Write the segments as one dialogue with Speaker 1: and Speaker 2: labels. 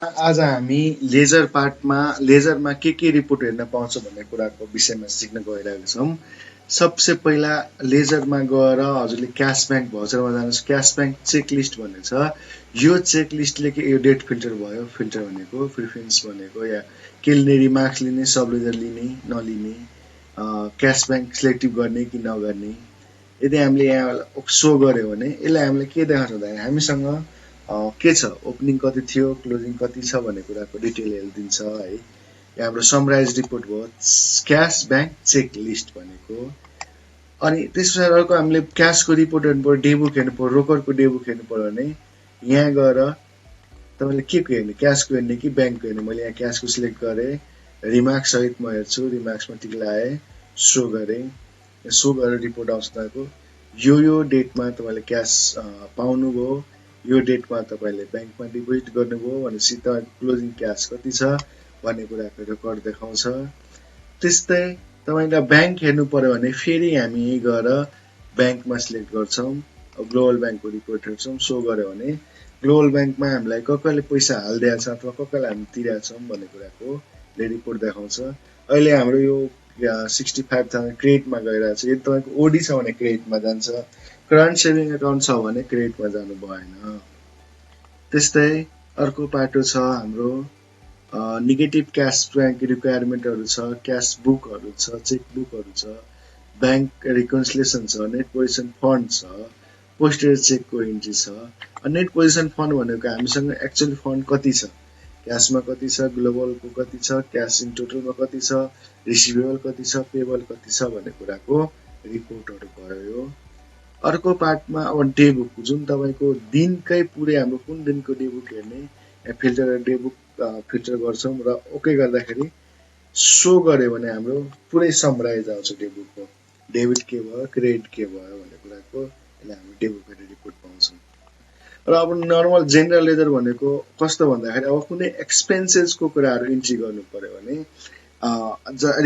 Speaker 1: आज हामी लेजरमा के रिपोर्ट हेर्न पाउँछ भन्ने कुराको विषयमा सिक्न गइरहेका छौँ। सबसे पहिला लेजरमा गएर हजुरले क्यास ब्याङ्क भाउचरमा जानुहोस्। क्यास ब्याङ्क चेक लिस्ट भन्ने छ। यो चेक लिस्टले के यो डेट फिल्टर भयो। फिल्टर भनेको प्रिफरेन्स भनेको या के लिने, रिमार्क्स लिने, सब लेजर लिने नलिने, क्यास ब्याङ्क सिलेक्टिभ गर्ने कि नगर्ने। यदि हामीले यहाँ सो गर्यो भने यसले हामीले के देखाउँछ भन्दाखेरि हामीसँग के छ, ओपनिङ कति थियो, क्लोजिङ कति छ भन्ने कुराको डिटेल दिन्छ है। यो हाम्रो समराइज रिपोर्ट भयो क्यास ब्याङ्क चेक लिस्ट भनेको। अनि त्यस पछाडि अर्को हामीले क्यासको रिपोर्ट हेर्नु पर्यो, डेबुक हेर्नु पर्यो, रोकरको डेबुक हेर्नु पर्यो भने यहाँ गएर तपाईँले के को हेर्ने, क्यासको हेर्ने कि ब्याङ्कको हेर्ने। मैले यहाँ क्यासको सिलेक्ट गरेँ, रिमार्क्स सहित म हेर्छु, रिमार्क्समा टिक लगाएँ, सो गरेँ। सो गरेर रिपोर्ट आउँछ तपाईँको यो डेटमा तपाईँले क्यास पाउनुभयो, यो डेटमा तपाईँले ब्याङ्कमा डिपोजिट गर्नुभयो भनेपछि तपाईँको क्लोजिङ क्यास कति छ भन्ने कुराको रेकर्ड देखाउँछ। त्यस्तै तपाईँलाई ब्याङ्क हेर्नु पर्यो भने फेरि हामी यहीँ गएर ब्याङ्कमा सिलेक्ट गर्छौँ, ग्लोबल ब्याङ्कको रिपोर्ट हेर्छौँ। सो गर्यो भने ग्लोबल ब्याङ्कमा हामीलाई कसले पैसा हालिदिएको छ अथवा कसले हामी तिरेका छौँ भन्ने कुराको रिपोर्ट देखाउँछ। अहिले हाम्रो यो 65,000 क्रेडिटमा गइरहेको छ। यदि तपाईँको ओडी छ भने क्रेडिटमा जान्छ, करन्ट सेभिङ एकाउन्ट छ भने क्रेडिटमा जानु भएन। त्यस्तै अर्को पाटो छ हाम्रो नेगेटिभ क्यास ब्याङ्क रिक्वायरमेन्टहरू छ, क्यास बुकहरू छ, चेक बुकहरू छ, ब्याङ्क रिकन्सिलिएसन छ, नेट पोजिसन फन्ड छ, पोस्टेड चेकको इन्ट्री छ। नेट पोजिसन फन्ड भनेको हामीसँग एक्चुअली फन्ड कति छ, क्यासमा कति छ, ग्लोबलको कति छ, क्यास इन टोटलमा कति छ, रिसिभेबल कति छ, पेबल कति छ भन्ने कुराको रिपोर्टहरू भयो यो। अर्को पार्टमा अब डेबुक, जुन तपाईँको दिनकै पुरै हाम्रो कुन दिनको डेबुक हेर्ने फिल्टर डेबुक फिल्टर गर्छौँ र ओके गर्दाखेरि सो गर्यो भने हाम्रो पुरै समराइज आउँछ डेबुकको, डेबिट के भयो, क्रेडिट के भयो भन्ने कुराको यसले हामी डेबुक रिपोर्ट पाउँछौँ। र अब नर्मल जेनरल लेजर भनेको कस्तो भन्दाखेरि अब कुनै एक्सपेन्सेसको कुराहरू इन्ट्री गर्नु पर्यो भने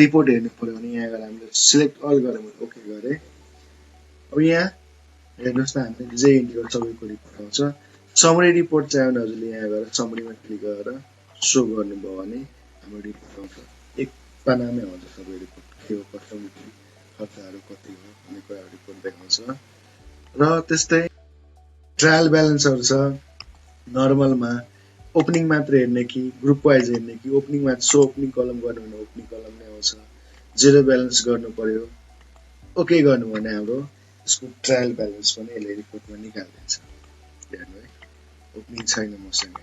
Speaker 1: रिपोर्ट हेर्नु पर्यो भने यहाँ गएर हामीले सिलेक्ट अल गऱ्यौँ भने ओके गरेँ। अब यहाँ हेर्नुहोस् न, हामीले जे इन्ट्री गर्छ सबैको रिपोर्ट आउँछ। समरी रिपोर्ट चाहियो भने हजुरले यहाँ गएर समरीमा क्लिक गरेर सो गर्नुभयो भने हाम्रो रिपोर्ट आउँछ। एक पानामै आउँछ सबै रिपोर्ट, के हो, कस्तो बिक्री, खर्चहरू कति हो भन्ने कुराहरू रिपोर्ट देखाउँछ। र त्यस्तै ट्रायल ब्यालेन्सहरू छ। नर्मलमा ओपनिङ मात्र हेर्ने कि ग्रुप वाइज हेर्ने कि ओपनिङमा सो ओपनिङ कलम गर्नु भने ओपनिङ कलम नै आउँछ। जेरो ब्यालेन्स गर्नु पर्यो, ओके गर्नु भने हाम्रो यसको ट्रायल ब्यालेन्स पनि यसले रिपोर्टमा निकालिदिन्छ। हेर्नु है, ओपनिङ छैन मसँग।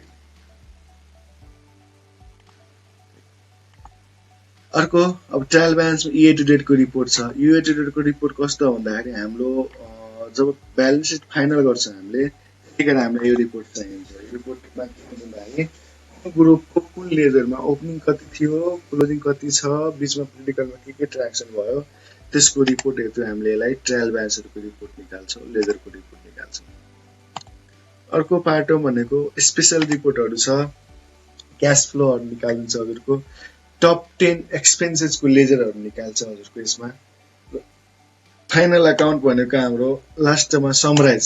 Speaker 1: अर्को अब ट्रायल ब्यालेन्समा इयर टु डेटको रिपोर्ट छ। इयर टु डेटको रिपोर्ट कस्तो भन्दाखेरि हाम्रो जब ब्यालेन्स सिट फाइनल गर्छ हामीले त्यतिखेर हामीलाई यो रिपोर्ट चाहिन्छ। रिपोर्टमा के हुन्छ भन्दाखेरि ग्रुपको कुन लेजरमा ओपनिङ कति थियो, क्लोजिङ कति छ, बिचमा क्रिटिकलमा के ट्रान्जेक्सन भयो, त्यसको रिपोर्ट हेर्छु हामीले यसलाई ट्रायल ब्यालेन्सहरूको रिपोर्ट निकाल्छौँ, लेजरको रिपोर्ट निकाल्छौँ। अर्को पाटो भनेको स्पेसल रिपोर्टहरू छ। क्यास फ्लोहरू निकालिन्छ हजुरको, टप 10 एक्सपेन्सेसको लेजरहरू निकाल्छ हजुरको यसमा। फाइनल अकाउन्ट भनेको हाम्रो लास्टमा समराइज,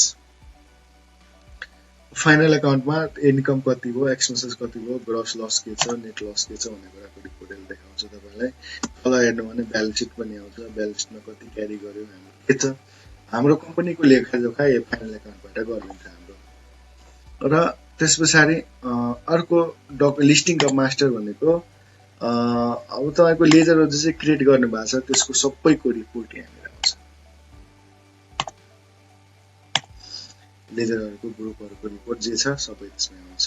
Speaker 1: फाइनल अकाउन्टमा इन्कम कति भयो, एक्सपेन्सेस कति भयो, ग्रस लस के छ, नेट लस के छ भन्ने कुराको रिपोर्टले देखाउँछ तपाईँलाई। तल हेर्नु भने ब्यालेन्स सिट पनि आउँछ, ब्यालेन्स सिटमा कति क्यारी गर्यो, हाम्रो के छ, हाम्रो कम्पनीको लेखाजोखा यो फाइनल अकाउन्टबाट गरिन्छ हाम्रो। र त्यस पछाडि अर्को लिस्टिङ अफ मास्टर भनेको अब तपाईँको लेजरहरू चाहिँ क्रिएट गर्नुभएको छ त्यसको सबैको रिपोर्ट यहाँनिर आउँछ। लेजरहरूको ग्रुपहरूको रिपोर्ट जे छ सबै त्यसमा आउँछ।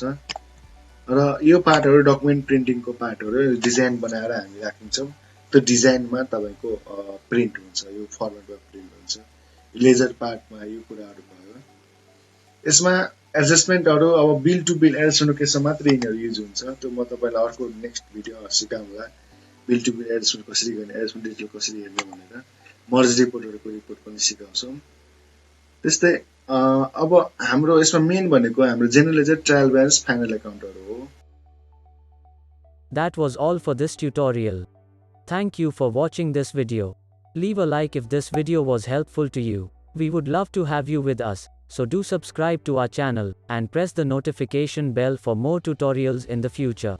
Speaker 1: र यो पार्टहरू डकुमेन्ट प्रिन्टिङको पार्टहरू डिजाइन बनाएर हामी राखिन्छौँ। त्यो डिजाइनमा तपाईँको प्रिन्ट हुन्छ, यो फर्मेटमा प्रिन्ट हुन्छ। लेजर पार्टमा यो कुराहरू भयो। यसमा एडजस्टमेन्टहरू अब बिल टु बिल एडजस्टमेन्टको केसमा मात्रै यिनीहरू युज हुन्छ। त्यो म तपाईँलाई अर्को नेक्स्ट भिडियो सिकाउँला, बिल टु बिल एडजस्टमेन्ट कसरी गर्ने, एडजस्टमेन्ट डिटेल कसरी हेर्ने भनेर। मर्ज रिपोर्टहरूको रिपोर्ट पनि सिकाउँछौँ। त्यस्तै अब हाम्रो यसमा मेन भनेको हाम्रो general ledger, trial balance, final अकाउन्टहरू हो।
Speaker 2: That was all for this tutorial. Thank you for watching this video. Leave a like if this video was helpful to you. We would love to have you with us. So do subscribe to our channel and press the notification bell for more tutorials in the future.